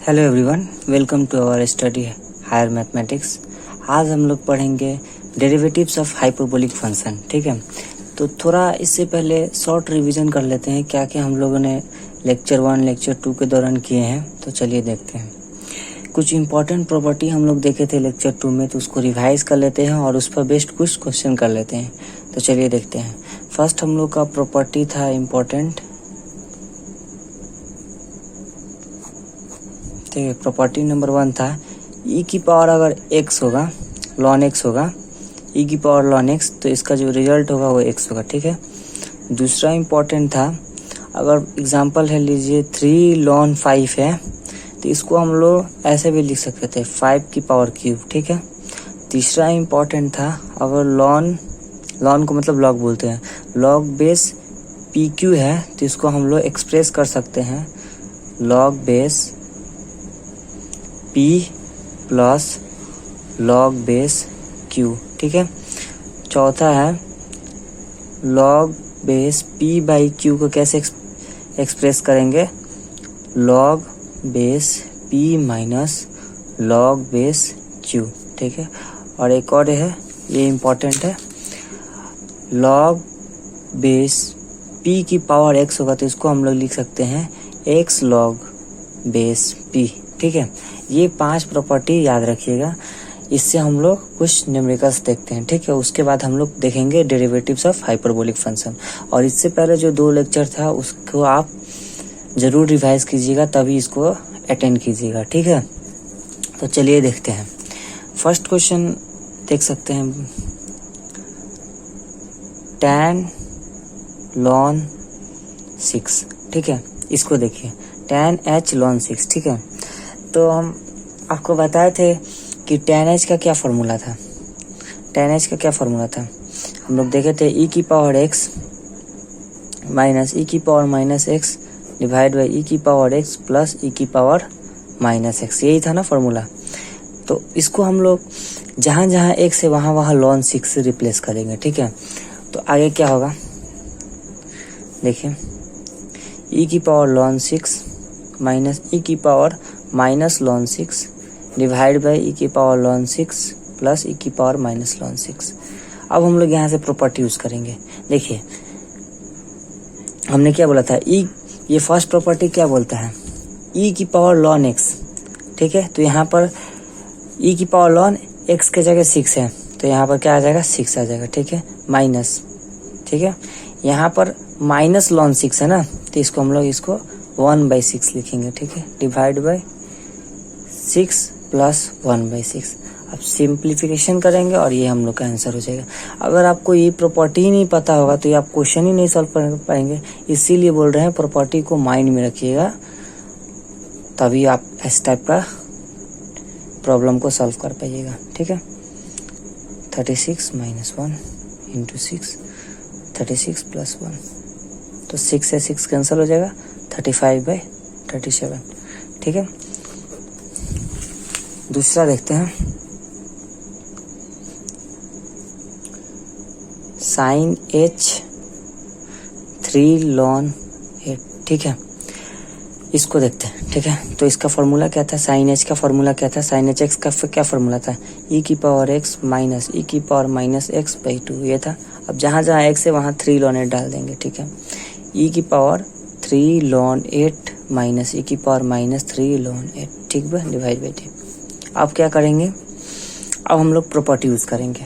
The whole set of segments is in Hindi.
Hello everyone, welcome to our study higher mathematics. आज हम लोग पढ़ेंगे डेरिवेटिव्स ऑफ हाइपरबोलिक फंक्शन। ठीक है, तो थोड़ा इससे पहले शॉर्ट रिवीजन कर लेते हैं क्या क्या हम लोगों ने लेक्चर 1 लेक्चर 2 के दौरान किए हैं। तो चलिए देखते हैं। कुछ इंपॉर्टेंट प्रॉपर्टी हम लोग देखे थे लेक्चर 2 में, तो उसको रिवाइज कर लेते हैं और उस पर बेस्ड कुछ क्वेश्चन कर लेते हैं। तो चलिए देखते हैं। फर्स्ट हम लोग का प्रॉपर्टी था इम्पोर्टेंट, ठीक है। प्रॉपर्टी नंबर 1 था e की पावर अगर x होगा, ln x होगा, e की पावर ln x, तो इसका जो रिजल्ट होगा वो x होगा। ठीक है। दूसरा इम्पोर्टेंट था, अगर एग्जांपल है लीजिए 3 ln 5 है, तो इसको हम लोग ऐसे भी लिख सकते थे 5 की पावर क्यूब। ठीक है। तीसरा इम्पोर्टेंट था, अगर ln को मतलब लॉग बोलते हैं, लॉग बेस pq है, तो इसको हम लोग एक्सप्रेस कर सकते हैं log base p plus log base q। ठीक है। चौथा है log base p by q को कैसे एक्सप्रेस करेंगे, log base p minus log base q। ठीक है। और एक और है, ये इम्पोर्टेंट है, लॉग बेस p की पावर x होगा, तो इसको हम लोग लिख सकते हैं x लॉग बेस p। ठीक है। ये 5 प्रॉपर्टी याद रखिएगा, इससे हम लोग कुछ न्यूमेरिकल्स देखते हैं। ठीक है। उसके बाद हम लोग देखेंगे डेरिवेटिव्स ऑफ हाइपरबोलिक फंक्शन। और इससे पहले जो 2 लेक्चर था उसको आप ज़रूर रिवाइज कीजिएगा, तभी इसको अटेंड कीजिएगा। ठीक है। तो चलिए देखते हैं। फर्स्ट क्वेश्चन देख सकते हैं, tan ln 6। ठीक है। इसको देखिए, tan h ln 6। ठीक है। तो हम आपको बताए थे कि tan h का क्या फॉर्मूला था। tan h का क्या फॉर्मूला था, हम लोग देखे थे e की पावर x माइनस e की power minus x divide by e की पावर x प्लस e की पावर माइनस x, यही था ना फॉर्मूला। तो इसको हम लोग जहाँ जहाँ x है वहाँ वहाँ ln 6 से रिप्लेस करेंगे। ठीक है। तो आगे क्या होगा देखिए, e की पावर ln 6 माइनस e की power minus ln 6 divide by e की पावर ln 6 प्लस e की पावर माइनस ln 6। अब हम लोग यहाँ से प्रॉपर्टी यूज करेंगे। देखिए हमने क्या बोला था, ये फर्स्ट प्रॉपर्टी क्या बोलता है, e की पावर ln x। ठीक है। तो यहाँ पर e की पावर ln x के जगह 6 है, तो यहाँ पर क्या आ जाएगा, 6 आ जाएगा। ठीक है। माइनस, ठीक है, यहाँ पर माइनस ln 6 है ना, तो इसको हम लोग इसको 1/6 लिखेंगे। ठीक है। Divide by 6 plus 1/6। अब सिंप्लीफिकेशन करेंगे और ये हम लोग का आंसर हो जाएगा। अगर आपको ये प्रॉपर्टी ही नहीं पता होगा तो ये आप क्वेश्चन ही नहीं सॉल्व कर पाएंगे। इसीलिए बोल रहे हैं प्रॉपर्टी को माइंड में रखिएगा, तभी आप इस टाइप का प्रॉब्लम को सॉल्व कर पाइएगा। ठीक है। 36 माइनस 1 इंटू 6, 36 प्लस 1, तो 6 से 6 कैंसिल हो जाएगा, 35/37। ठीक है। दूसरा देखते हैं, sin h 3 ln 8। ठीक है। इसको देखते हैं। ठीक है। तो इसका फॉर्मूला क्या था, sin h का फॉर्मूला क्या था, sin h x का क्या फॉर्मूला था, e की पावर x माइनस e की पावर माइनस x/2, ये था। अब जहाँ जहाँ x है वहाँ 3 ln 8 डाल देंगे। ठीक है। e की पावर 3 ln 8 माइनस e की पावर माइनस 3 ln 8। ठीक है। Divide by 2। अब क्या करेंगे, अब हम लोग प्रॉपर्टी यूज करेंगे।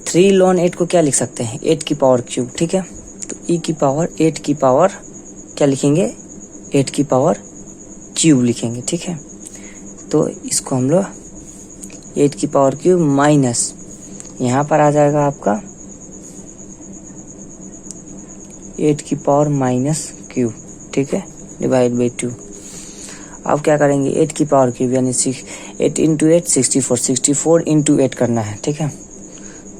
3 ln 8 को क्या लिख सकते हैं, 8 की पावर क्यूब। ठीक है। तो e की पावर 8 की पावर क्या लिखेंगे, 8 की पावर क्यूब लिखेंगे। ठीक है। तो इसको हम लोग 8 की पावर क्यूब माइनस, यहाँ पर आ जाएगा आपका 8 की पावर माइनस क्यूब। ठीक है। Divide by 2। अब क्या करेंगे, 8 की पावर क्यूब यानी 8 इंटू 8 64, 64 इंटू 8 करना है। ठीक है।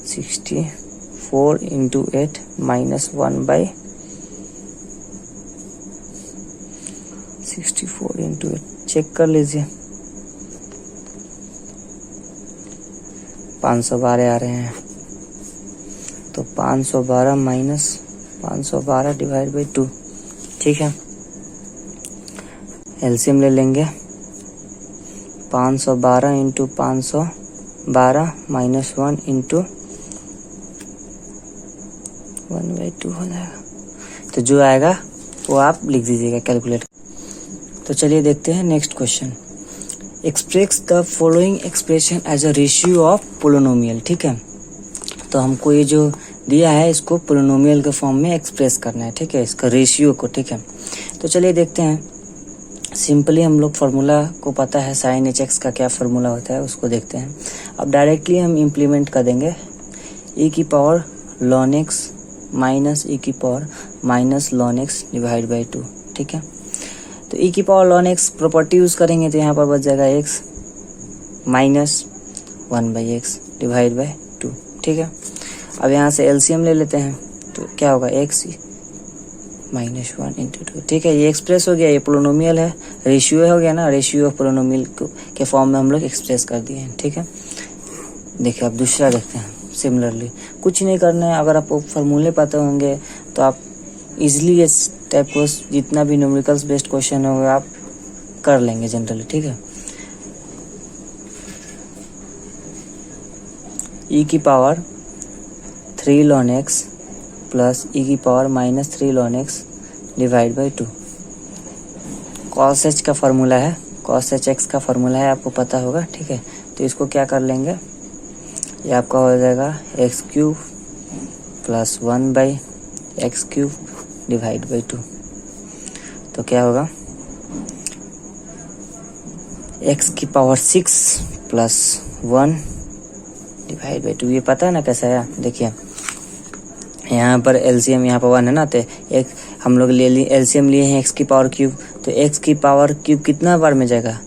64 इंटू 8 माइनस 1/64 इंटू 8, चेक कर लीजिए, 512 आ रहे हैं। तो 512 माइनस 512 डिवाइड बाई 2। ठीक है। एलसीएम ले लेंगे, 512 इंटू 512 माइनस 1 इंटू 1/2 हो जाएगा। तो जो आएगा वो आप लिख दीजिएगा कैलकुलेटर। तो चलिए देखते हैं next question. Express the following expression as a ratio of polynomial. ठीक है, तो हमको ये जो दिया है इसको पोलिनोमियल के फॉर्म में एक्सप्रेस करना है। ठीक है, इसका रेशियो को। ठीक है, तो चलिए देखते हैं। सिंपली हम लोग फार्मूला को पता है, साइन एच एक्स का क्या फार्मूला होता है उसको देखते हैं। अब डायरेक्टली हम इम्प्लीमेंट कर देंगे e की power ln x minus e की power minus ln x divide by 2। ठीक है, तो e की power ln x property use करेंगे तो यहाँ पर बच जाएगा x minus 1/x divide by 2। ठीक है, अब यहाँ से एलसीएम ले लेते हैं तो क्या होगा x माइनस 1 इंटू 2। ठीक है, ये एक्सप्रेस हो गया, ये पोलिनोमियल है, रेशियो हो गया ना, रेशियो ऑफ पोलिनोमियल के फॉर्म में हम लोग एक्सप्रेस कर दिए हैं। ठीक है, देखिए अब दूसरा देखते हैं। सिमिलरली कुछ नहीं करना है, अगर आपको फार्मूले पता होंगे तो आप इजीली इस टाइप को जितना भी न्यूमेरिकल्स बेस्ड क्वेश्चन होगा आप कर लेंगे जनरली। ठीक है, e की power 3 ln x plus e की power minus 3 ln x divide by 2। cos h का फार्मूला है, cos h x का फार्मूला है, आपको पता होगा। ठीक है, तो इसको क्या कर लेंगे, ये आपका हो जाएगा x³ plus 1/x³ divide by 2। तो क्या होगा x की पावर 6 प्लस 1 डिवाइड बाई 2। ये पता है ना कैसा है, देखिए यहाँ पर एलसीएम यहाँ पर 1 है ना, तो एक हम लोग ले लिए एलसीएम लिए हैं x की पावर क्यूब, तो x की पावर क्यूब कितना बार में जाएगा,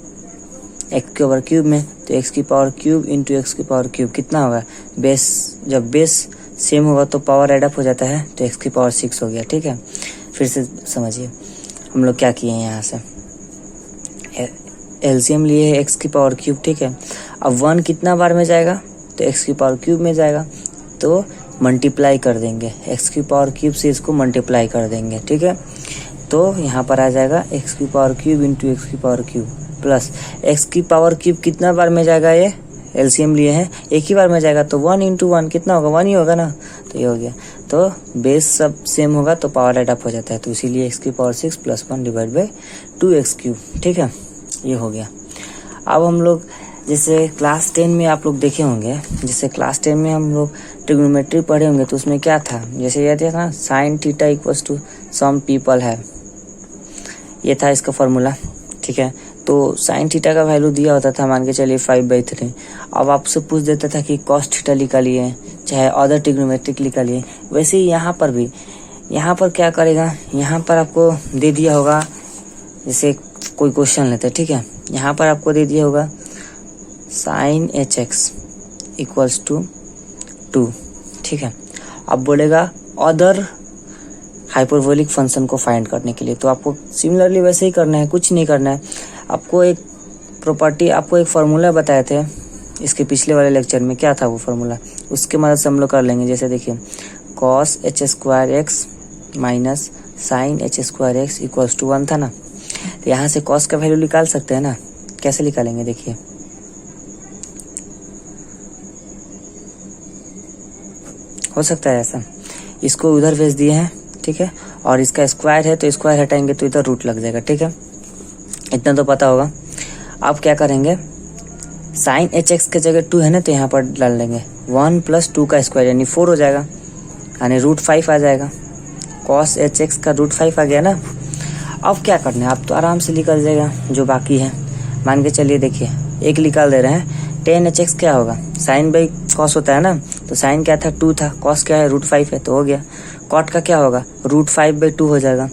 x के पावर क्यूब में, तो x की पावर क्यूब इंटू एक्स की पावर क्यूब कितना होगा, बेस, जब बेस सेम होगा तो पावर एडअप हो जाता है, तो x की पावर 6 हो गया। ठीक है, फिर से समझिए हम लोग क्या किए हैं, यहाँ से एलसीएम लिए है x की पावर क्यूब। ठीक है, अब 1 कितना बार में जाएगा, तो x की पावर क्यूब में जाएगा, तो मल्टीप्लाई कर देंगे, x की पावर क्यूब से इसको मल्टीप्लाई कर देंगे। ठीक है, तो यहाँ पर आ जाएगा x की पावर क्यूब इंटू एक्स की पावर क्यूब प्लस x की पावर क्यूब कितना बार में जाएगा, ये एलसीएम लिए हैं एक ही बार में जाएगा, तो 1 इंटू 1 कितना होगा, 1 ही होगा ना, तो ये हो गया। तो बेस सब सेम होगा तो पावर एडअप हो जाता है, तो इसीलिए x की power 6 plus 1 divide by 2x³। ठीक है, ये हो गया। अब हम लोग जैसे क्लास 10 में आप लोग देखे होंगे, जैसे क्लास 10 में हम लोग ट्रिग्नोमेट्री पढ़े होंगे, तो उसमें क्या था, जैसे ये था ना sine theta equals to some people है, ये था इसका फॉर्मूला। ठीक है, तो साइन थीटा का वैल्यू दिया होता था, मान के चलिए 5/3। अब आपसे पूछ देता था कि कॉस थीटा निकालिए, चाहे अदर ट्रिग्नोमेट्रिक निकालिए। वैसे ही यहाँ पर भी, यहाँ पर क्या करेगा, यहाँ पर आपको दे दिया होगा, जैसे कोई क्वेश्चन लेते हैं। ठीक है, यहाँ पर आपको दे दिया होगा sine h x equals to 2। ठीक है, अब बोलेगा अदर हाइपरबोलिक फंक्शन को फाइंड करने के लिए, तो आपको सिमिलरली वैसे ही करना है, कुछ नहीं करना है। आपको एक प्रॉपर्टी, आपको एक फार्मूला बताए थे इसके पिछले वाले लेक्चर में, क्या था वो फार्मूला, उसके मदद से हम लोग कर लेंगे। जैसे देखिए cos h² minus sine h² equals to 1 था ना, तो यहाँ से cos का वैल्यू निकाल सकते हैं ना, कैसे निकालेंगे, देखिए हो सकता है ऐसा, इसको उधर भेज दिए हैं। ठीक है, और इसका स्क्वायर है तो स्क्वायर हटाएंगे तो इधर रूट लग जाएगा। ठीक है, इतना तो पता होगा। अब क्या करेंगे, साइन एच एक्स के जगह 2 है ना, तो यहाँ पर डाल देंगे 1 प्लस 2 का स्क्वायर यानी 4 हो जाएगा, यानी √5 आ जाएगा। cos एच एक्स का √5 आ गया ना। अब क्या करना है, आप तो आराम से निकल जाएगा जो बाकी है। मान के चलिए, देखिए एक निकाल दे रहे हैं, tan एच एक्स क्या होगा, साइन बाई कॉस होता है ना, तो साइन क्या था 2 था, कॉस क्या है √5 है, तो हो गया। कॉट का क्या होगा, √5/2 हो जाएगा।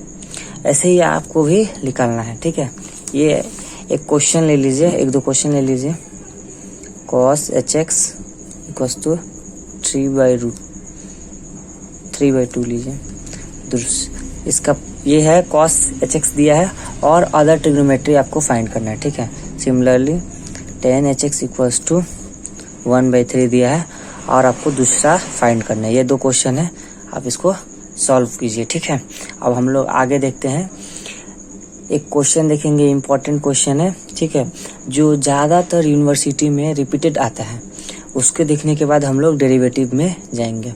ऐसे ही आपको भी निकालना है। ठीक है, ये एक क्वेश्चन ले लीजिए, 1-2 क्वेश्चन ले लीजिए। cos h x equals to 3/2 लीजिए। इसका ये है cos एच एक्स दिया है, और अदर ट्रिग्नोमेट्री आपको फाइंड करना है। ठीक है, similarly tan h x equals to 1/3 दिया है, और आपको दूसरा फाइंड करना है। ये 2 क्वेश्चन है, आप इसको सॉल्व कीजिए। ठीक है, अब हम लोग आगे देखते हैं। एक क्वेश्चन देखेंगे, इम्पोर्टेंट क्वेश्चन है, ठीक है, जो ज़्यादातर यूनिवर्सिटी में रिपीटेड आता है। उसके देखने के बाद हम लोग डेरिवेटिव में जाएंगे।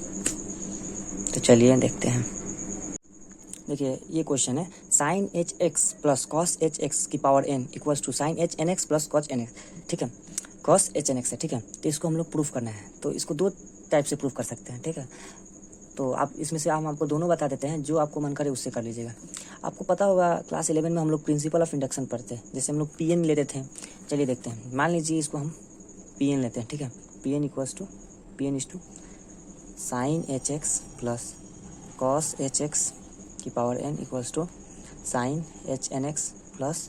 तो चलिए देखते हैं। देखिए ये क्वेश्चन है, sine h x plus cos h x की power n equals to sine h n x plus cos n x, ठीक है, कॉस एच एन एक्स है, ठीक है। तो इसको हम लोग प्रूफ करना है। तो इसको दो टाइप से प्रूफ कर सकते हैं, ठीक है। तो आप इसमें से हम आपको दोनों बता देते हैं, जो आपको मन करे उससे कर लीजिएगा। आपको पता होगा क्लास 11 में हम लोग प्रिंसिपल ऑफ इंडक्शन पढ़ते हैं, जैसे हम लोग पी एन लेते थे। चलिए देखते हैं। मान लीजिए इसको हम पी एन लेते हैं, ठीक है। P n is to sine h x plus cos h x की power n equals to sine h n x plus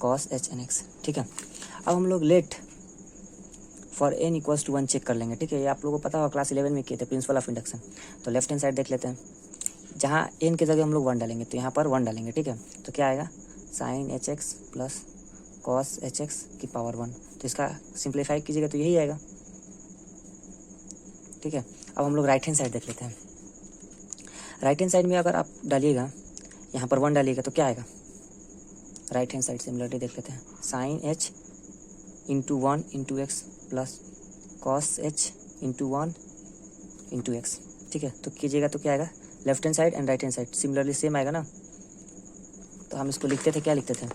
cos h n x, ठीक है। अब हम लोग let for n equals to 1 check कर लेंगे, ठीक है। ये आप लोगों को पता होगा क्लास 11 में किए थे, प्रिंसिपल ऑफ इंडक्शन। तो लेफ्ट हैंड साइड देख लेते हैं। जहाँ एन की जगह हम लोग 1 डालेंगे तो यहाँ पर 1 डालेंगे, ठीक है। तो क्या आएगा, sine h x plus cos h x की पावर 1। तो इसका सिंप्लीफाई कीजिएगा तो यही आएगा, ठीक है। अब हम लोग राइट हैंड साइड देख लेते हैं। राइट हैंड साइड में अगर आप डालिएगा, यहाँ पर 1 डालिएगा तो क्या आएगा, राइट हैंड साइड सिमिलरली देख लेते हैं। Sine h into 1 into x plus cos h into 1 into x, ठीक है। तो कीजिएगा तो क्या आएगा, left hand side and right hand side similarly same आएगा ना। तो हम इसको लिखते थे, क्या लिखते थे,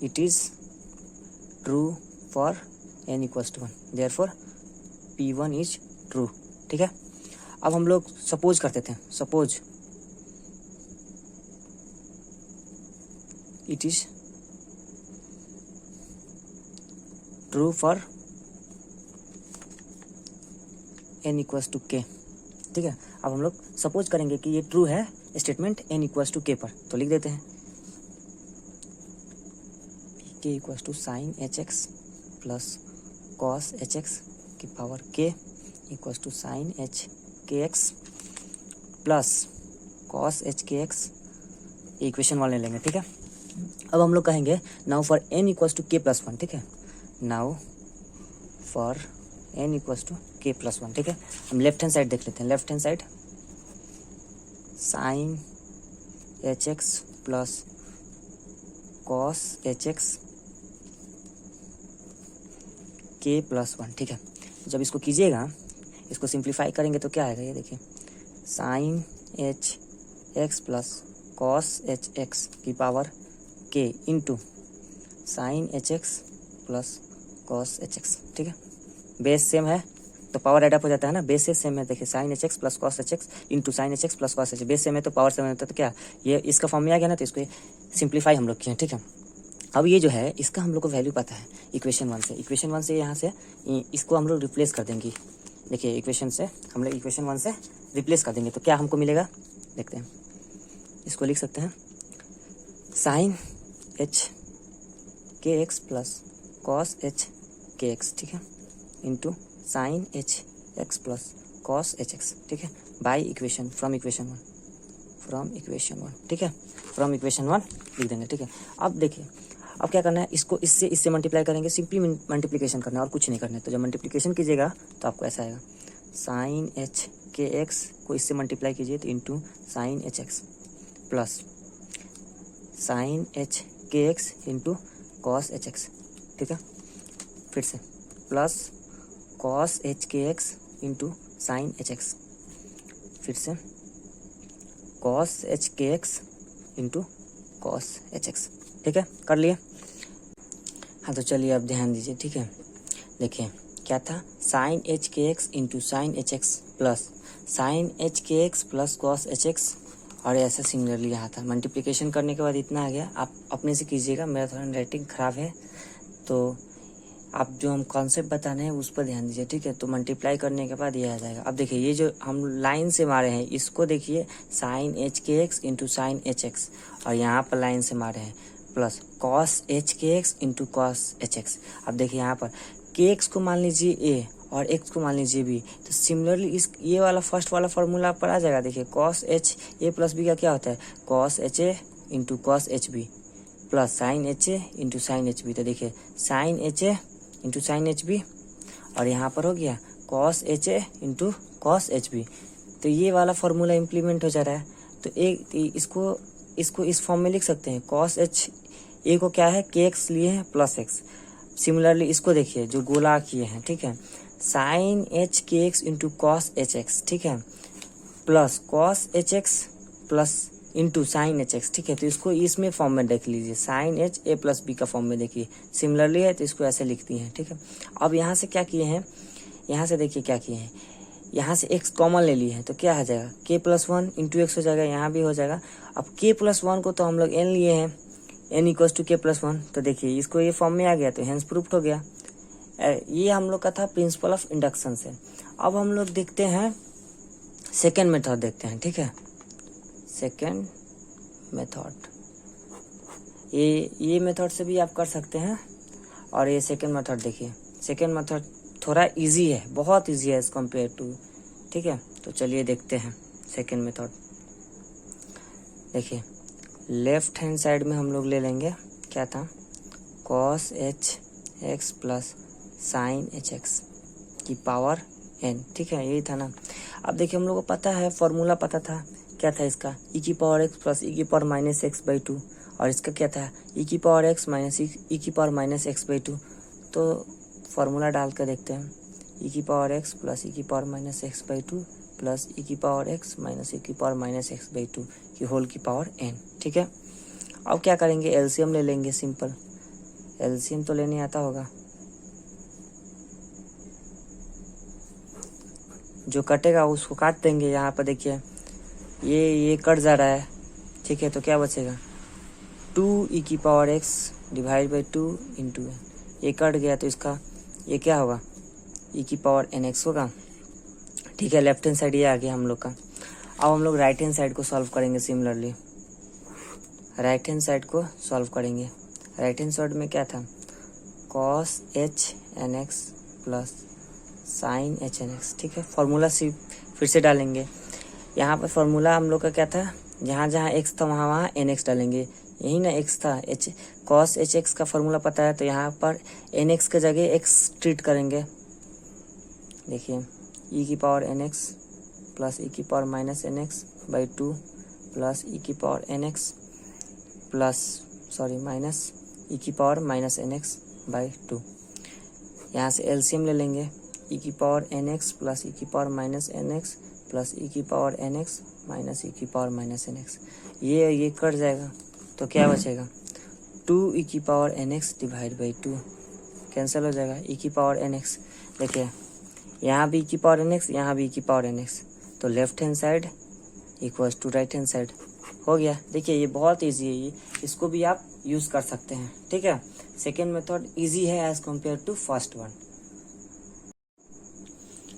it is true for n equals to 1, therefore P1 is true, ठीक है। अब हम लोग सपोज करते थे, suppose it is true for n equals to k, ठीक है। अब हम लोग सपोज करेंगे कि ये ट्रू है statement n equals to k पर। तो लिख देते हैं k equals to sine h x plus cos h x की power k equals to sine h k x plus cos h k x, equation वाले लेंगे, ठीक है। अब हम लोग कहेंगे now for n equals to k plus 1, ठीक है। Now for n equals to k plus 1, ठीक है। हम लेफ्ट हैंड साइड देख लेते हैं। Left hand side sine h x plus cos h x k plus 1, ठीक है। जब इसको कीजिएगा, इसको सिंप्लीफाई करेंगे तो क्या आएगा, ये देखिए, sine h x plus cos h x की power k into sine h x plus cos h x, ठीक है। बेस सेम है तो पावर एड अप हो जाता है ना, बेस से सेम है। देखिए sine h x plus cos h x into sine h x plus cos h, base same है तो पावर सेम होता है। तो क्या ये इसका फॉर्म में आ गया ना, तो इसको सिंप्लीफाई हम लोग किए, ठीक है। अब ये जो है इसका हम लोग को वैल्यू पता है इक्वेशन 1 से। इक्वेशन 1 से यहाँ से इसको हम लोग रिप्लेस कर देंगे। देखिए इक्वेशन से हम लोग इक्वेशन 1 से रिप्लेस कर देंगे तो क्या हमको मिलेगा, देखते हैं। इसको लिख सकते हैं sine h k x plus cos h k x, ठीक है, into sine h x plus cos h x, ठीक है, बाई इक्वेशन फ्रॉम इक्वेशन 1, ठीक है। फ्रॉम इक्वेशन 1 लिख देंगे, ठीक है। अब देखिए अब क्या करना है, इसको इससे मल्टीप्लाई करेंगे, सिंपली मल्टीप्लिकेशन करना है और कुछ नहीं करना है। तो जब मल्टीप्लिकेशन कीजिएगा तो आपको ऐसा आएगा, साइन एच के एक्स को इससे मल्टीप्लाई कीजिए तो into sine h x plus sine h k x into cos h x, ठीक है। फिर से plus cos h k x into sine h x, फिर से cos h k x into cos h x, ठीक है, कर लिए। हाँ तो चलिए अब ध्यान दीजिए, ठीक है। देखिए क्या था, sine h k x into sine h x plus sine h k x plus cos h x, और ऐसा सिमिलरली यहाँ था। मल्टीप्लिकेशन करने के बाद इतना आ गया। आप अपने से कीजिएगा, मेरा थोड़ा राइटिंग ख़राब है तो आप जो हम कॉन्सेप्ट बताने हैं उस पर ध्यान दीजिए, ठीक है। तो मल्टीप्लाई करने के बाद ये आ जाएगा। अब देखिए ये जो हम लाइन से मारे हैं इसको देखिए, sine h k x into sine h x, और यहाँ पर लाइन से मारे हैं plus cos h k x into cos h x. अब देखिए यहाँ पर के एक्स को मान लीजिए ए और एक्स को मान लीजिए बी, तो सिमिलरली इस ये वाला फर्स्ट वाला फॉर्मूला पर आ जाएगा। देखिए cos h a plus b का क्या होता है, cos h a into cos h b plus sine h a into sine h b. तो देखिए sine h a into sine h b, और यहाँ पर हो गया cos h a into cos h b. तो ये वाला फॉर्मूला इम्प्लीमेंट हो जा रहा है। तो एक इसको इसको इस फॉर्म में लिख सकते हैं, कॉस एच ए को क्या है के एक्स लिए हैं प्लस एक्स। सिमिलरली इसको देखिए जो गोला किए हैं, ठीक है, sine h k x into cos h x, ठीक है, plus cos h x plus into sine h x, ठीक है। तो इसको इसमें फॉर्म में देख लीजिए, sine h a plus b का फॉर्म में देखिए, सिमिलरली है तो इसको ऐसे लिखती हैं, ठीक है। अब यहाँ से क्या किए हैं, यहाँ से देखिए क्या किए हैं, यहाँ से x कॉमन ले लिए हैं तो क्या आ जाएगा k plus one into x हो जाएगा, यहाँ भी हो जाएगा। अब k प्लस वन को तो हम लोग n लिए हैं, n equals to k plus one, तो देखिए इसको ये फॉर्म में आ गया तो हेंस प्रूफ्ड हो गया। ये हम लोग का था प्रिंसिपल ऑफ इंडक्शन से। अब हम लोग देखते हैं सेकेंड मेथड देखते हैं, ठीक है, सेकेंड मेथड। ये मेथड से भी आप कर सकते हैं, और ये सेकेंड मेथड देखिए, सेकेंड मेथड थोड़ा इजी है, बहुत इजी है एज कम्पेयर टू, ठीक है। तो चलिए देखते हैं सेकेंड मेथड। देखिए लेफ्ट हैंड साइड में हम लोग ले लेंगे, क्या था, cos h x plus sine h x की पावर n, ठीक है, यही था ना। अब देखिए हम लोग को पता है, फॉर्मूला पता था, क्या था इसका, e की पावर x प्लस e की power minus x by to, और इसका क्या था, e की पावर x माइनस e की power minus x by to. तो फॉर्मूला डाल कर देखते हैं, e की पावर x प्लस e की power minus x by two plus e की पावर x माइनस e की power minus x by to की होल की पावर n, ठीक है। अब क्या करेंगे, एलसीएम ले लेंगे, सिंपल एलसीएम तो लेने आता होगा, जो कटेगा उसको काट देंगे। यहाँ पर देखिए ये कट जा रहा है, ठीक है, तो क्या बचेगा, 2 e की power x divide by 2 into, ये कट गया तो इसका ये क्या होगा, e की पावर nx होगा, ठीक है। लेफ्ट हैंड साइड ये आ गया हम लोग का। अब हम लोग राइट हैंड साइड को सॉल्व करेंगे, सिमिलरली राइट हैंड साइड को सॉल्व करेंगे। राइट हैंड साइड में क्या था, cos h n x plus sine h n x, ठीक है। फॉर्मूला सी फिर से डालेंगे, यहाँ पर फॉर्मूला हम लोग का क्या था, जहाँ जहाँ x था वहाँ वहाँ एन एक्स डालेंगे, यही ना x था, एच कॉस एच एक्स का फॉर्मूला पता है, तो यहाँ पर एन एक्स के जगह x ट्रीट करेंगे। देखिए e की power N x plus e की power minus N X by two plus e की power N x plus minus e की power minus N X by two. यहाँ से एलसीएम ले लेंगे, e की power N x plus e की power minus N x plus e की power N X minus e की पावर माइनस एन एक्स, ये कट जाएगा तो क्या बचेगा, 2 e की power N x divide by two, cancel हो जाएगा, e की पावर एन एक्स। देखिए यहाँ भी e की पावर एन एक्स, यहाँ भी e की पावर एन एक्स, तो left hand side equals to right hand side हो गया। देखिए ये बहुत इजी है, ये इसको भी आप यूज कर सकते हैं, ठीक है। सेकेंड मेथड इजी है as compare to first one.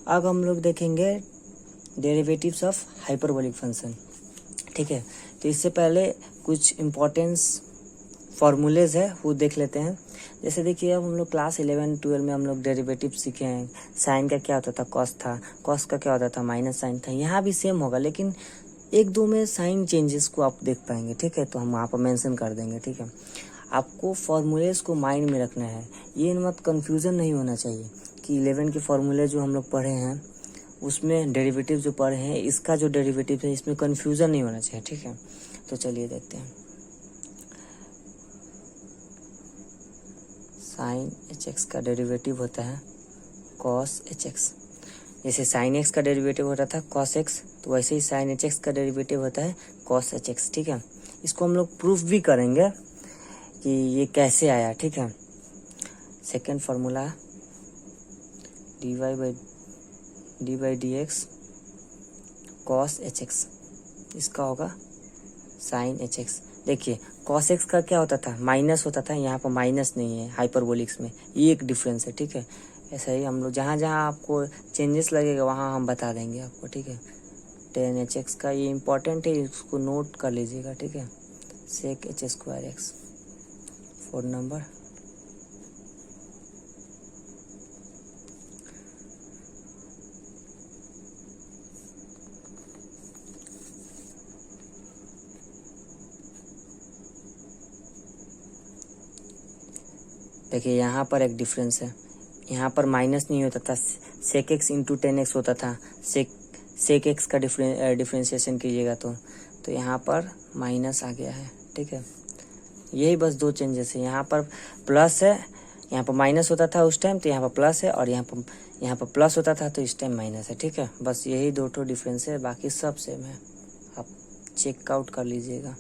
अब हम लोग देखेंगे डेरिवेटिव्स ऑफ हाइपरबोलिक फंक्शन, ठीक है। तो इससे पहले कुछ इम्पोर्टेंस फॉर्मूलेज है वो देख लेते हैं। जैसे देखिए अब हम लोग क्लास 11-12 में हम लोग डेरिवेटिव सीखे हैं, साइन का क्या होता था, कॉस था, कॉस का क्या होता था, माइनस साइन था। यहाँ भी सेम होगा, लेकिन एक दो में साइन चेंजेस को आप देख पाएंगे, ठीक है, तो हम वहाँ पर मेंशन कर देंगे, ठीक है। आपको फॉर्मूलेज को माइंड में रखना है, ये मत कंफ्यूजन नहीं होना चाहिए कि 11 के फॉर्मूले जो हम लोग पढ़े हैं उसमें डेरिवेटिव जो पढ़े हैं, इसका जो डेरिवेटिव है इसमें कंफ्यूजन नहीं होना चाहिए, ठीक है। तो चलिए देखते हैं, साइन एच एक्स का डेरिवेटिव होता है कॉस एच एक्स। जैसे साइन एक्स का डेरिवेटिव होता था कॉस एक्स, तो वैसे ही साइन एच एक्स का डेरिवेटिव होता है कॉस एच एक्स, ठीक है। इसको हम लोग प्रूफ भी करेंगे कि ये कैसे आया, ठीक है। Second formula D by d x cos h x, इसका होगा साइन एच एक्स। देखिए कॉस एक्स का क्या होता था, माइनस होता था, यहाँ पर माइनस नहीं है हाइपरबोलिक्स में, ये एक डिफरेंस है, ठीक है। ऐसा ही हम लोग जहाँ जहाँ आपको चेंजेस लगेगा वहाँ हम बता देंगे आपको, ठीक है। टेन एच एक्स का ये इम्पोर्टेंट है, इसको नोट कर लीजिएगा, ठीक है। Sec h square x 4 number. देखिए यहाँ पर एक डिफरेंस है, यहाँ पर माइनस नहीं होता था, सेक एक्स इंटू 10x होता था। सेक एक्स का डिफरेंशिएशन कीजिएगा तो तो यहाँ पर माइनस आ गया है, ठीक है। यही बस दो चेंजेस है, यहाँ पर प्लस है, यहाँ पर माइनस होता था उस टाइम, तो यहाँ पर प्लस है, और यहाँ पर प्लस होता था तो इस टाइम माइनस है, ठीक है। बस यही दो ठो डिफरेंस है, बाकी सब सेम है, आप चेकआउट कर लीजिएगा।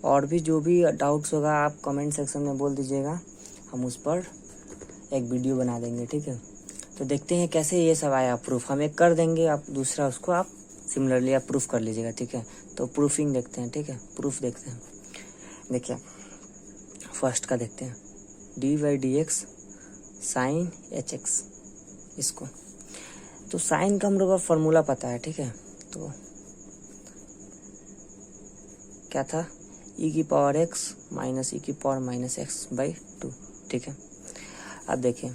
और भी जो भी डाउट्स होगा आप कमेंट सेक्शन में बोल दीजिएगा, हम उस पर एक वीडियो बना देंगे, ठीक है। तो देखते हैं कैसे ये सब आया प्रूफ, हम एक कर देंगे, आप दूसरा उसको आप सिमिलरली आप प्रूफ कर लीजिएगा, ठीक है। तो प्रूफिंग देखते हैं, ठीक है, प्रूफ देखते हैं। देखिए फर्स्ट का देखते हैं, dy/dx साइन hx, इसको तो साइन का हम लोग का फॉर्मूला पता है, ठीक है। तो क्या था, e⁻x माइनस e⁻−x/2, ठीक है। अब देखिए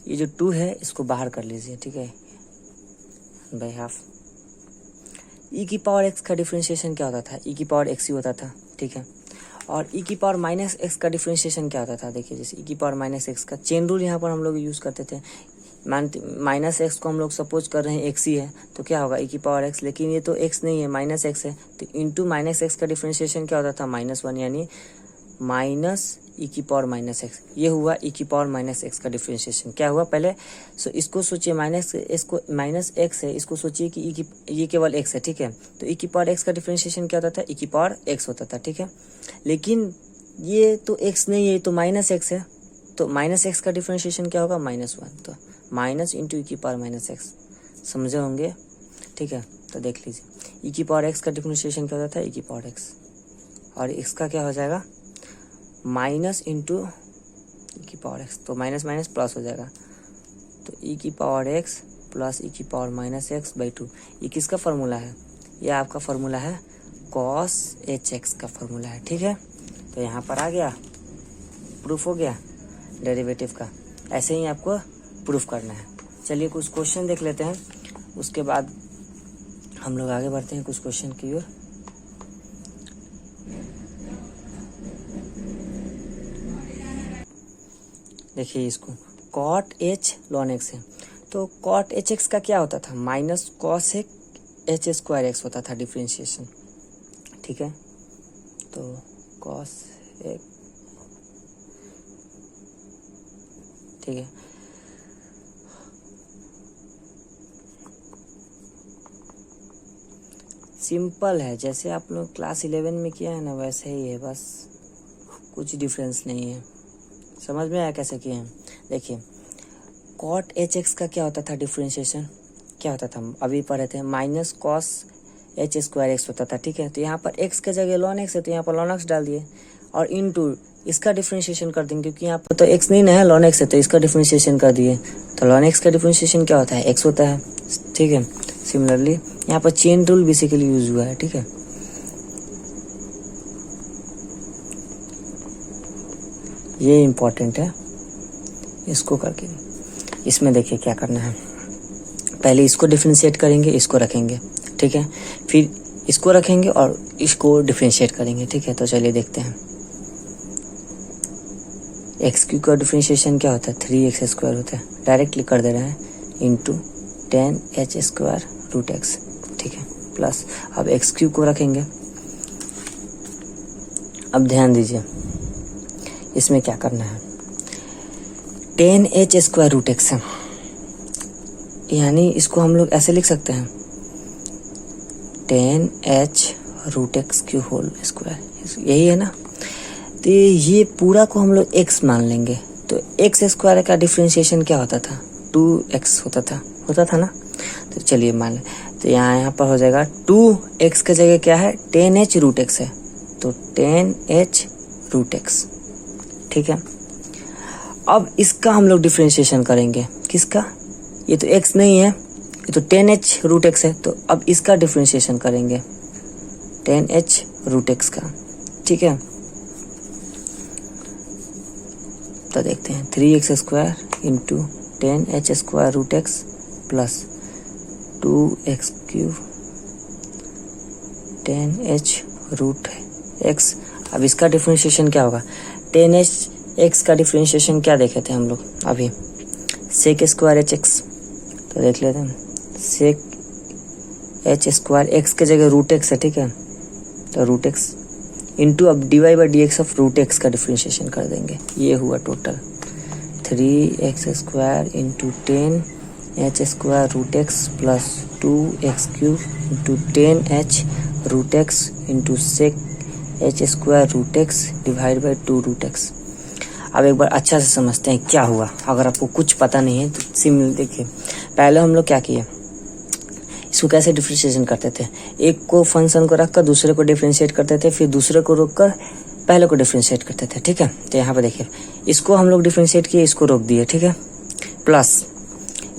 ये जो 2 है इसको बाहर कर लीजिए, ठीक है, बाई हाफ। e⁻x का डिफरेंशिएशन क्या होता था, e⁻x ही होता था, ठीक है। और e⁻−x का डिफरेंशिएशन क्या होता था, देखिए जैसे e⁻−x का चेन रूल यहाँ पर हम लोग यूज़ करते थे। -x को हम लोग सपोज कर रहे हैं x ही है, तो क्या होगा e⁻x, लेकिन ये तो x नहीं है, -x है, तो इंटू -x का डिफरेंशिएशन क्या होता था, -1, यानी -e⁻−x। ये हुआ e⁻−x का डिफरेंशिएशन, क्या हुआ पहले। सो इसको सोचिए, -x है, इसको सोचिए कि ये केवल x है, ठीक है। तो e⁻x का डिफरेंशिएशन क्या होता था, e⁻x होता था, ठीक है। लेकिन ये तो x नहीं है, ये तो -x है, तो -x का डिफरेंशिएशन क्या होगा, -1, तो माइनस इंटू e⁻−x, समझे होंगे, ठीक है। तो देख लीजिए e⁻x का डिफरेंशिएशन क्या होता था, e⁻x, और इसका क्या हो जाएगा, माइनस इंटू e⁻x, तो माइनस माइनस प्लस हो जाएगा, तो e⁻x प्लस e⁻−x/2। ये किसका फार्मूला है, ये आपका फार्मूला है cos hx का फार्मूला है, ठीक है। तो यहाँ पर आ गया, प्रूफ हो गया डेरिवेटिव का। ऐसे ही आपको प्रूफ करना है। चलिए कुछ क्वेश्चन देख लेते हैं, उसके बाद हम लोग आगे बढ़ते हैं कुछ क्वेश्चन की ओर। देखिए इसको cot h ln x है, तो cot hx का क्या होता था, माइनस cos h² होता था डिफरेंशिएशन, ठीक है। तो cos x, ठीक है। सिंपल है, जैसे आप लोग क्लास 11 में किया है ना वैसे ही है, बस कुछ डिफरेंस नहीं है। समझ में आया कैसे किए हैं। देखिए cot hx का क्या होता था डिफरेंशिएशन, क्या होता था, अभी पढ़े थे, माइनस cos h² होता था, ठीक है। तो यहाँ पर x के जगह ln x है, तो यहाँ पर ln x डाल दिए, और इनटू इसका डिफरेंशिएशन कर देंगे, क्योंकि यहाँ पर तो x नहीं ना है, ln x है, तो इसका डिफरेंशिएशन कर दिए, तो ln x का डिफरेंशिएशन क्या होता है, x होता है, ठीक है। सिमिलरली यहाँ पर चेन रूल बेसिकली यूज हुआ है, ठीक है। ये इम्पोर्टेंट है, इसको करके इसमें देखिए क्या करना है, पहले इसको डिफरेंशिएट करेंगे, इसको रखेंगे, ठीक है, फिर इसको रखेंगे और इसको डिफरेंशिएट करेंगे, ठीक है। तो चलिए देखते हैं, x³ का डिफरेंशिएशन क्या होता है, 3x² होता है, डायरेक्टली कर दे रहे हैं, इंटू 10h²√x, ठीक है, प्लस अब x³ को रखेंगे। अब ध्यान दीजिए इसमें क्या करना है, 10h²√x है, यानी इसको हम लोग ऐसे लिख सकते हैं 10h√x², यही है ना। तो ये पूरा को हम लोग x मान लेंगे, तो x² का डिफरेंशिएशन क्या होता था, 2x होता था ना। तो चलिए मान लें, तो यहाँ पर हो जाएगा 2x के जगह क्या है, 10h√x है, तो 10h√x, ठीक है। अब इसका हम लोग डिफरेंशिएशन करेंगे, किसका, ये तो x नहीं है, ये तो 10h√x है, तो अब इसका डिफरेंशिएशन करेंगे 10h√x का, ठीक है। तो देखते हैं 3x² into 10h²√x plus 2x³ 10h√x। अब इसका डिफरेंशिएशन क्या होगा, 10h(x) का डिफरेंशिएशन क्या देखे थे हम लोग अभी, sec² hx, तो देख लेते हैं सेक एच स्क्वायर, एक्स के जगह रूट एक्स है, ठीक है, तो रूट एक्स इंटू अब dy by d x of root x का डिफ्रेंशिएशन कर देंगे। ये हुआ total 3x square into 10h square root x plus 2x cube into 10h root x into sec h square root x divide by 2 root x. अब एक बार अच्छा से समझते हैं क्या हुआ। अगर आपको कुछ पता नहीं है तो सिंपल देखिए, पहले हम लोग क्या किए, इसको कैसे डिफ्रेंशिएशन करते थे, एक को फंक्शन को रखकर दूसरे को डिफ्रेंशिएट करते थे, फिर दूसरे को रोककर पहले को डिफ्रेंशिएट करते थे, ठीक है। तो यहाँ पे देखिए इसको हम लोग डिफ्रेंशिएट किए, इसको रोक दिए, ठीक है, प्लस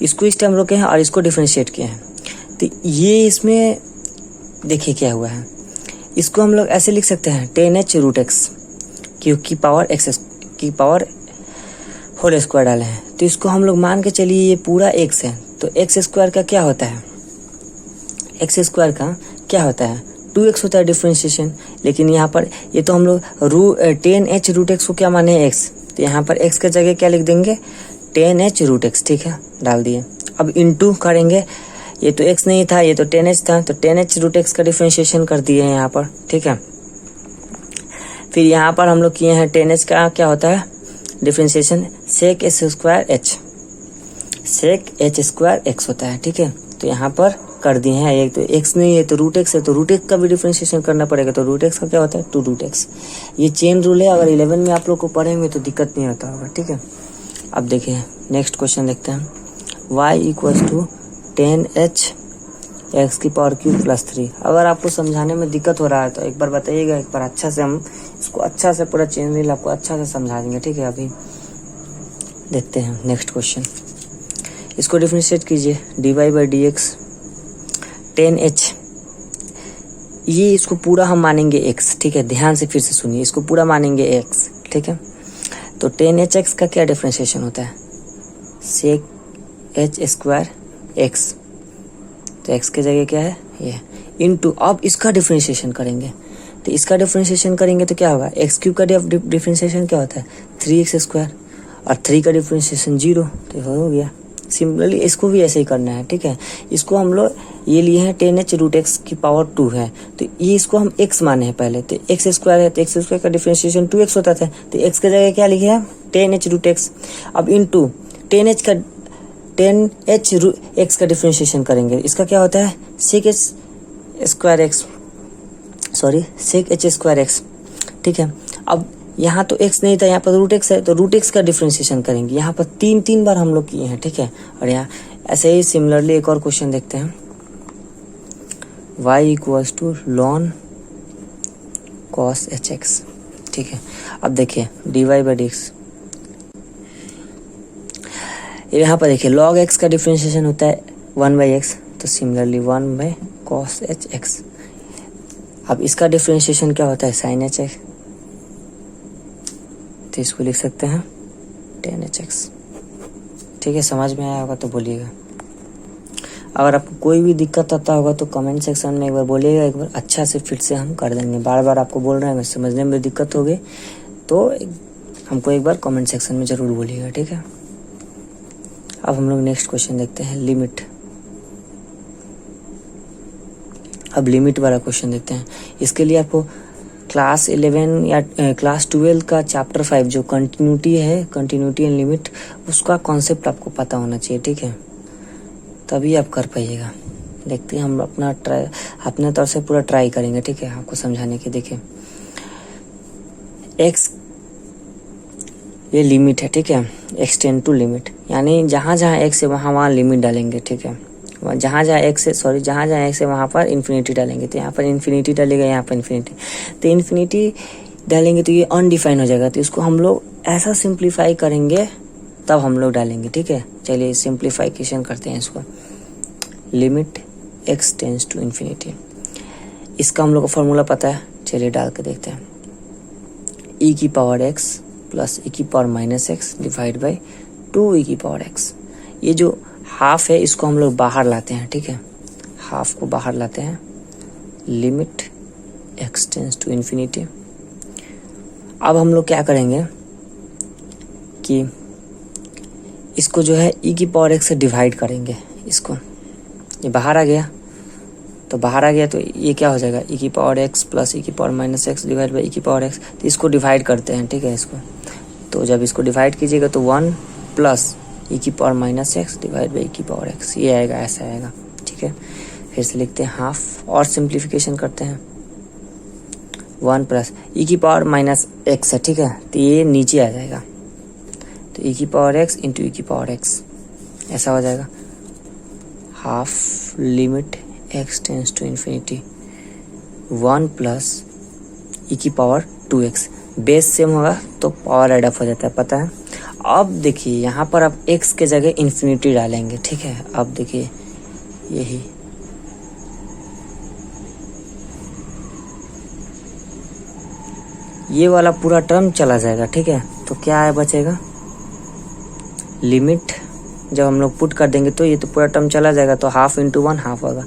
इसको इस टाइम रोके हैं और इसको डिफ्रेंशिएट किए हैं। तो ये इसमें देखिए क्या हुआ है, इसको हम लोग ऐसे लिख सकते हैं 10h रूट एक्स की पावर एक्स की पावर होल स्क्वायर डाले हैं। तो इसको हम लोग मान के चलिए ये पूरा एक्स है, तो एक्स स्क्वायर का क्या होता है, एक्स स्क्वायर का क्या होता है 2x होता है डिफ्रेंशिएशन। लेकिन यहाँ पर ये तो हम लोग 10h रूट एक्स को क्या माने एक्स, तो यहाँ पर x के जगह क्या लिख देंगे 10h रूट एक्स, ठीक है, डाल दिए। अब इंटू करेंगे, ये तो x नहीं था, ये तो 10h था, तो 10h रूट एक्स का डिफ्रेंशिएशन कर दिए हैं यहाँ पर, ठीक है। फिर यहाँ पर हम लोग किए हैं 10h का क्या होता है differentiation, sec h square h, sec h square x होता है, ठीक है। तो यहाँ पर कर दिए हैं, एक तो x नहीं है तो रूट एक्स है, तो रूट एक्स का भी डिफ्रेंशिएशन करना पड़ेगा, तो रूट एक्स का क्या होता है 2 रूट एक्स। ये चेन रूल है, अगर 11 में आप लोग को पढ़ेंगे तो दिक्कत नहीं होता होगा, ठीक है। अब देखिए नेक्स्ट क्वेश्चन देखते हैं, y equals to 10h x की पावर क्यूब प्लस 3। अगर आपको समझाने में दिक्कत हो रहा है तो एक बार बताइएगा, एक बार अच्छा से हम इसको अच्छा से पूरा चेन रूल आपको अच्छा से समझा देंगे, ठीक है। अभी देखते हैं नेक्स्ट क्वेश्चन, इसको डिफ्रेंशिएट कीजिए, dy by d x 10h, ये इसको पूरा हम मानेंगे x, ठीक है, ध्यान से फिर से सुनिए, इसको पूरा मानेंगे x, ठीक है। तो 10hx का क्या डिफ्रेंशिएशन होता है, सेक एच स्क्वायर एक्स, तो x के जगह क्या है ये, इनटू अब इसका डिफ्रेंशिएशन करेंगे, तो इसका डिफ्रेंशिएशन करेंगे तो क्या होगा, एक्स क्यूब का डिफ्रेंशिएशन क्या होता है 3x स्क्वायर, और 3 का डिफ्रेंशिएशन 0, तो हो गया। सिमिलरली इसको भी ऐसे ही करना है, ठीक है। इसको हम लोग ये लिए हैं 10h रूट एक्स की पावर 2 है, तो ये इसको हम x माने हैं पहले, तो एक्स स्क्वायर है, तो एक्स स्क्वायर का डिफ्रेंशिएशन 2x होता था, तो x के जगह क्या लिखे हैं 10h रूट एक्स। अब इंटू 10h एक्स का डिफ्रेंशिएशन करेंगे, इसका क्या होता है sec h square x, sorry sec h square x, ठीक है। अब यहाँ तो x नहीं था, यहाँ पर रूट एक्स है, तो रूट एक्स का डिफ्रेंशिएशन करेंगे, यहाँ पर 3 बार हम लोग किए हैं, ठीक है। और यहाँ ऐसे ही सिमिलरली एक और क्वेश्चन देखते हैं, y equals to ln cos h x, ठीक है। अब देखिए dy बाई डी एक्स, यहाँ पर देखिए log x का डिफ्रेंशिएशन होता है 1/x, तो similarly 1 by cos h x. अब इसका डिफ्रेंशिएशन क्या होता है साइन एच एक्स, तो इसको लिख सकते हैं 10hx, ठीक है। समझ में आया होगा तो बोलिएगा, अगर आपको कोई भी दिक्कत आता होगा तो कमेंट सेक्शन में एक बार बोलिएगा, एक बार अच्छा से फिर से हम कर देंगे। बार बार आपको बोल रहे हैं, समझने में दिक्कत होगी तो हमको एक बार कमेंट सेक्शन में ज़रूर बोलिएगा, ठीक है। अब हम लोग नेक्स्ट क्वेश्चन देखते हैं, लिमिट। अब लिमिट वाला क्वेश्चन देखते हैं, इसके लिए आपको क्लास 11 या क्लास 12 का चैप्टर 5 जो कंटिन्यूटी है, कंटिन्यूटी एंड लिमिट, उसका कॉन्सेप्ट आपको पता होना चाहिए, ठीक है, तभी आप कर पाइएगा। देखते हैं, हम अपने तरफ से पूरा ट्राई करेंगे, ठीक है, आपको समझाने की। देखिए एक्स ये लिमिट है, ठीक है, एक्सटेंड टू लिमिट, यानी जहाँ जहाँ एक्स है वहाँ लिमिट डालेंगे, ठीक है। जहाँ जहाँ एक्स है वहाँ पर इन्फिनिटी डालेंगे, तो यहाँ पर इन्फिनिटी डालेगा, यहाँ पर इन्फिनिटी, तो इन्फिनिटी डालेंगे तो ये अनडिफाइन हो जाएगा, तो इसको हम लोग ऐसा सिंप्लीफाई करेंगे तब हम लोग डालेंगे, ठीक है। चलिए सिंप्लीफिकेशन करते हैं इसको, limit x tends to infinity, इसका हम लोग को फॉर्मूला पता है, चलिए डाल के देखते हैं, ई की पावर एक्स प्लस ई की power minus x divide by 2 ई की पावर एक्स। ये जो हाफ है इसको हम लोग बाहर लाते हैं, ठीक है, हाफ को बाहर लाते हैं, limit x tends to infinity. अब हम लोग क्या करेंगे कि इसको जो है ई की पावर एक्स से डिवाइड करेंगे, इसको ये बाहर आ गया, तो बाहर आ गया तो ये क्या हो जाएगा, ई की पावर एक्स प्लस ई की power minus x divide by e की पावर एक्स। तो इसको डिवाइड करते हैं, ठीक है इसको। तो जब इसको डिवाइड कीजिएगा तो 1 प्लस ई की power minus x divide by e की पावर एक्स, ये आएगा, ऐसा आएगा, ठीक है। फिर से लिखते हैं हाफ और सिंप्लीफिकेशन करते हैं। 1 प्लस ई की पावर माइनस एक्स है, ठीक है, तो ये नीचे आ जाएगा, तो ई की पावर एक्स इंटू ई की पावर एक्स ऐसा हो जाएगा। Half limit x tends to infinity 1 plus e की पावर 2x, बेस सेम होगा तो पावर एडअप हो जाता है, पता है। अब देखिए यहाँ पर आप x के जगह इन्फिनिटी डालेंगे, ठीक है। अब देखिए यही ये वाला पूरा टर्म चला जाएगा, ठीक है। तो क्या है बचेगा, लिमिट जब हम लोग पुट कर देंगे तो ये तो पूरा टर्म चला जाएगा, तो हाफ इंटू 1 हाफ होगा।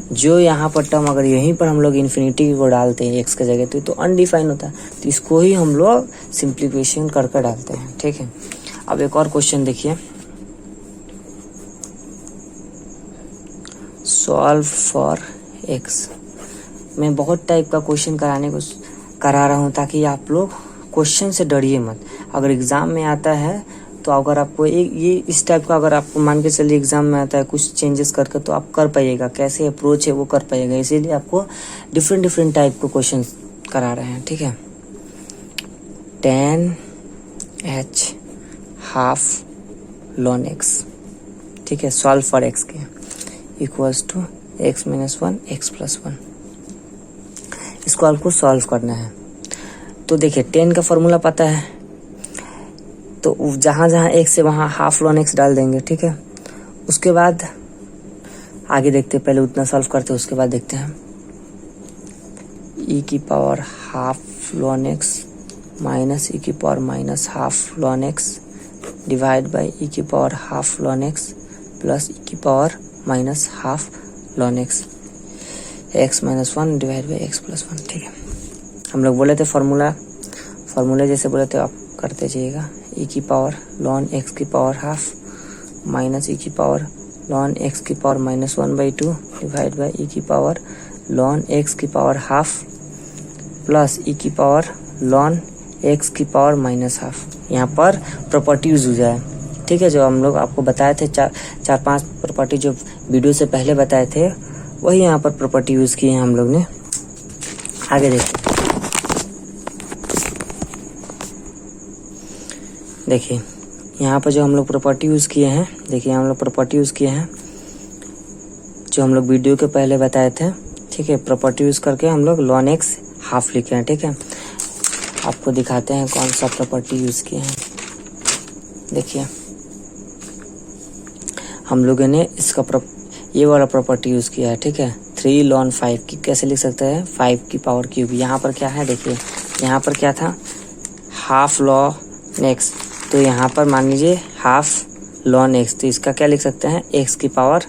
जो यहाँ पर टर्म अगर यहीं पर हम लोग इन्फिनिटी को डालते हैं x के जगह तो अनडिफाइन होता है, तो इसको ही हम लोग सिंप्लीफिकेशन करके डालते हैं, ठीक है। अब एक और क्वेश्चन देखिए, सॉल्व फॉर x। मैं बहुत टाइप का क्वेश्चन करा रहा हूँ ताकि आप लोग क्वेश्चन से डरिए मत। अगर एग्ज़ाम में आता है तो अगर आपको ये इस टाइप का अगर आपको मान के चलिए एग्ज़ाम में आता है कुछ चेंजेस करके, तो आप कर पाइएगा, कैसे अप्रोच है वो कर पाइएगा। इसीलिए आपको डिफरेंट टाइप के क्वेश्चन करा रहे हैं, ठीक है। tan h half ln x, ठीक है, सॉल्व फॉर x के equals to x minus 1 x plus 1। इसको आपको सॉल्व करना है। तो देखिए 10 का फॉर्मूला पता है, तो जहाँ जहाँ x से वहाँ हाफ लॉन x डाल देंगे, ठीक है। उसके बाद आगे देखते हैं, पहले उतना सॉल्व करते हैं उसके बाद देखते हैं। e की power half ln x minus e की power minus half ln x divide by e की power half ln x plus e की power minus half ln x x minus 1 divide by x plus 1, ठीक है। हम लोग बोले थे फॉर्मूले जैसे बोले थे आप करते जाइएगा। e की पावर लॉन x की पावर हाफ माइनस e की पावर लॉन x की power minus 1/2 divide by e की पावर लॉन x की पावर हाफ प्लस e की पावर लॉन x की पावर माइनस हाफ। यहाँ पर प्रॉपर्टी यूज हो जाए, ठीक है। जो हम लोग आपको बताए थे 4-5 प्रॉपर्टी जो वीडियो से पहले बताए थे, वही यहाँ पर प्रॉपर्टी यूज की है हम लोग ने। आगे देखिए यहाँ पर जो हम लोग प्रॉपर्टी यूज किए हैं, देखिए हम लोग प्रॉपर्टी यूज किए हैं जो हम लोग वीडियो के पहले बताए थे, ठीक है। प्रॉपर्टी यूज करके हम लोग लॉन x हाफ लिखे हैं, ठीक है। आपको दिखाते हैं कौन सा प्रॉपर्टी यूज किए हैं। देखिए हम लोगों ने इसका ये वाला प्रॉपर्टी यूज किया है, ठीक है। 3 लॉन 5 की कैसे लिख सकते हैं, 5 की पावर क्यूब। यहाँ पर क्या है, देखिए यहाँ पर क्या था, हाफ लॉन x, तो यहाँ पर मान लीजिए हाफ लॉन x, तो इसका क्या लिख सकते हैं, x की पावर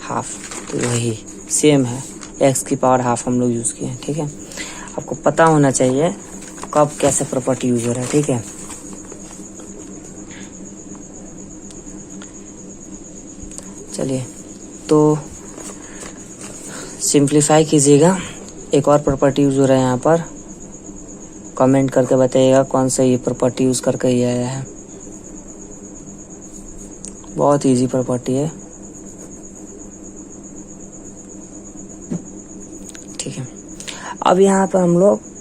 हाफ। तो वही सेम है, x की पावर हाफ हम लोग यूज किए हैं, ठीक है। आपको पता होना चाहिए कब कैसे प्रॉपर्टी यूज हो रहा है, ठीक है। चलिए तो सिंप्लीफाई कीजिएगा। एक और प्रॉपर्टी यूज हो रहा है यहाँ पर, कमेंट करके बताइएगा कौन सा ये प्रॉपर्टी यूज करके ये आया है। बहुत इजी प्रॉपर्टी है, ठीक है। अब यहाँ पर हम लोग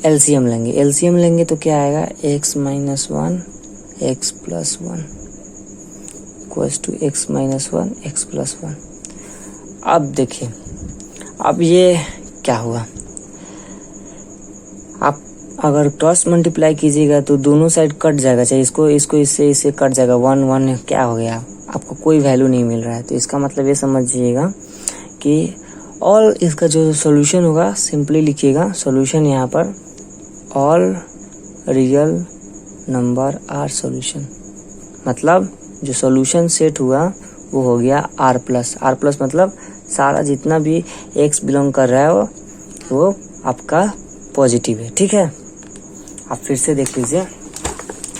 एलसीएम लेंगे तो क्या आएगा, x minus 1 x plus 1 equals to x minus 1 x plus 1। अब देखिए अब ये क्या हुआ, आप अगर क्रॉस मल्टीप्लाई कीजिएगा तो दोनों साइड कट जाएगा, चाहे इसको इससे कट जाएगा, 1 1 क्या हो गया, आपको कोई वैल्यू नहीं मिल रहा है। तो इसका मतलब ये समझिएगा कि ऑल इसका जो सॉल्यूशन होगा सिंपली लिखिएगा सॉल्यूशन यहाँ पर, all real number are solution. मतलब जो सॉल्यूशन सेट हुआ वो हो गया आर प्लस मतलब सारा जितना भी एक्स बिलोंग कर रहा है वो आपका पॉजिटिव है, ठीक है। आप फिर से देख लीजिए,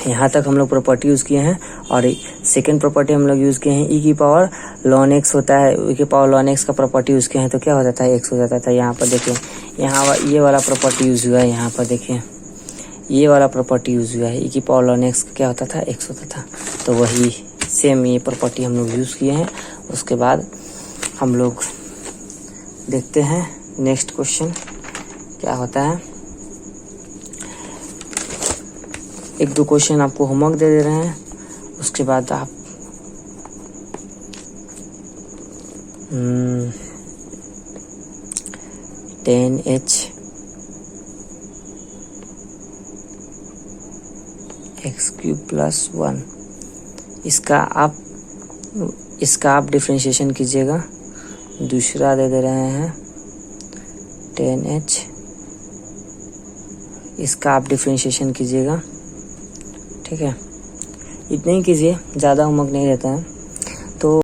यहाँ तक हम लोग प्रॉपर्टी यूज़ किए हैं। और सेकेंड प्रॉपर्टी हम लोग यूज़ किए हैं ई की पावर ln x होता है, ई की पावर ln x का प्रॉपर्टी यूज़ किए हैं तो क्या हो जाता है x हो जाता था। यहाँ पर देखिए यहाँ ये वाला प्रॉपर्टी यूज़ हुआ है, यहाँ पर देखिए ये वाला प्रॉपर्टी यूज़ हुआ है, ई की पावर ln x क्या होता था x होता था। तो वही सेम ये प्रॉपर्टी हम लोग यूज़ किए हैं। उसके बाद हम लोग देखते हैं नेक्स्ट क्वेश्चन क्या होता है। एक दो क्वेश्चन आपको होमवर्क दे रहे हैं, उसके बाद आप 10h x³ + 1 इसका आप डिफरेंशिएशन कीजिएगा। दूसरा दे रहे हैं 10h, इसका आप डिफरेंशिएशन कीजिएगा, ठीक है। इतना ही कीजिए, ज़्यादा होमवर्क नहीं रहता है।